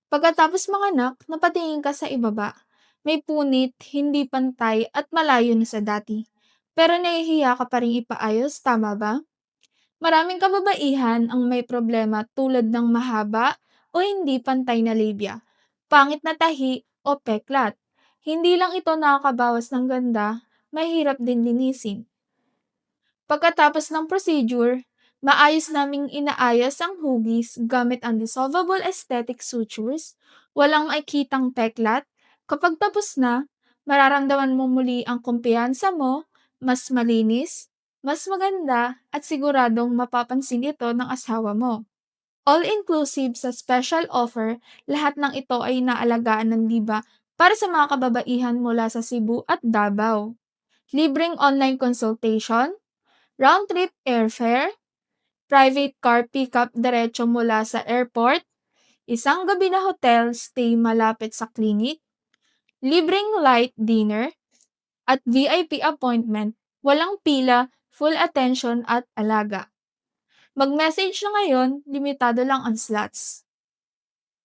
Pagkatapos manganak, napatingin ka sa ibaba. May punit, hindi pantay at malayo na sa dati. Pero nahihiya ka pa rin ipaayos, tama ba? Maraming kababaihan ang may problema tulad ng mahaba o hindi pantay na labia, pangit na tahi o peklat. Hindi lang ito nakakabawas ng ganda, mahirap din linisin. Pagkatapos ng procedure, maayos naming inaayos ang hugis gamit ang dissolvable aesthetic sutures, walang makikitang peklat. Kapag tapos na, mararamdaman mo muli ang kumpiyansa mo, mas malinis, mas maganda at siguradong mapapansin ito ng asawa mo. All-inclusive sa special offer, lahat ng ito ay inaalagaan ng Diba para sa mga kababaihan mula sa Cebu at Davao. Libreng online consultation, round-trip airfare, private car pickup diretso mula sa airport, isang gabi na hotel stay malapit sa clinic, libreng light dinner, at VIP appointment, walang pila, full attention at alaga. Mag-message na ngayon, limitado lang ang slots.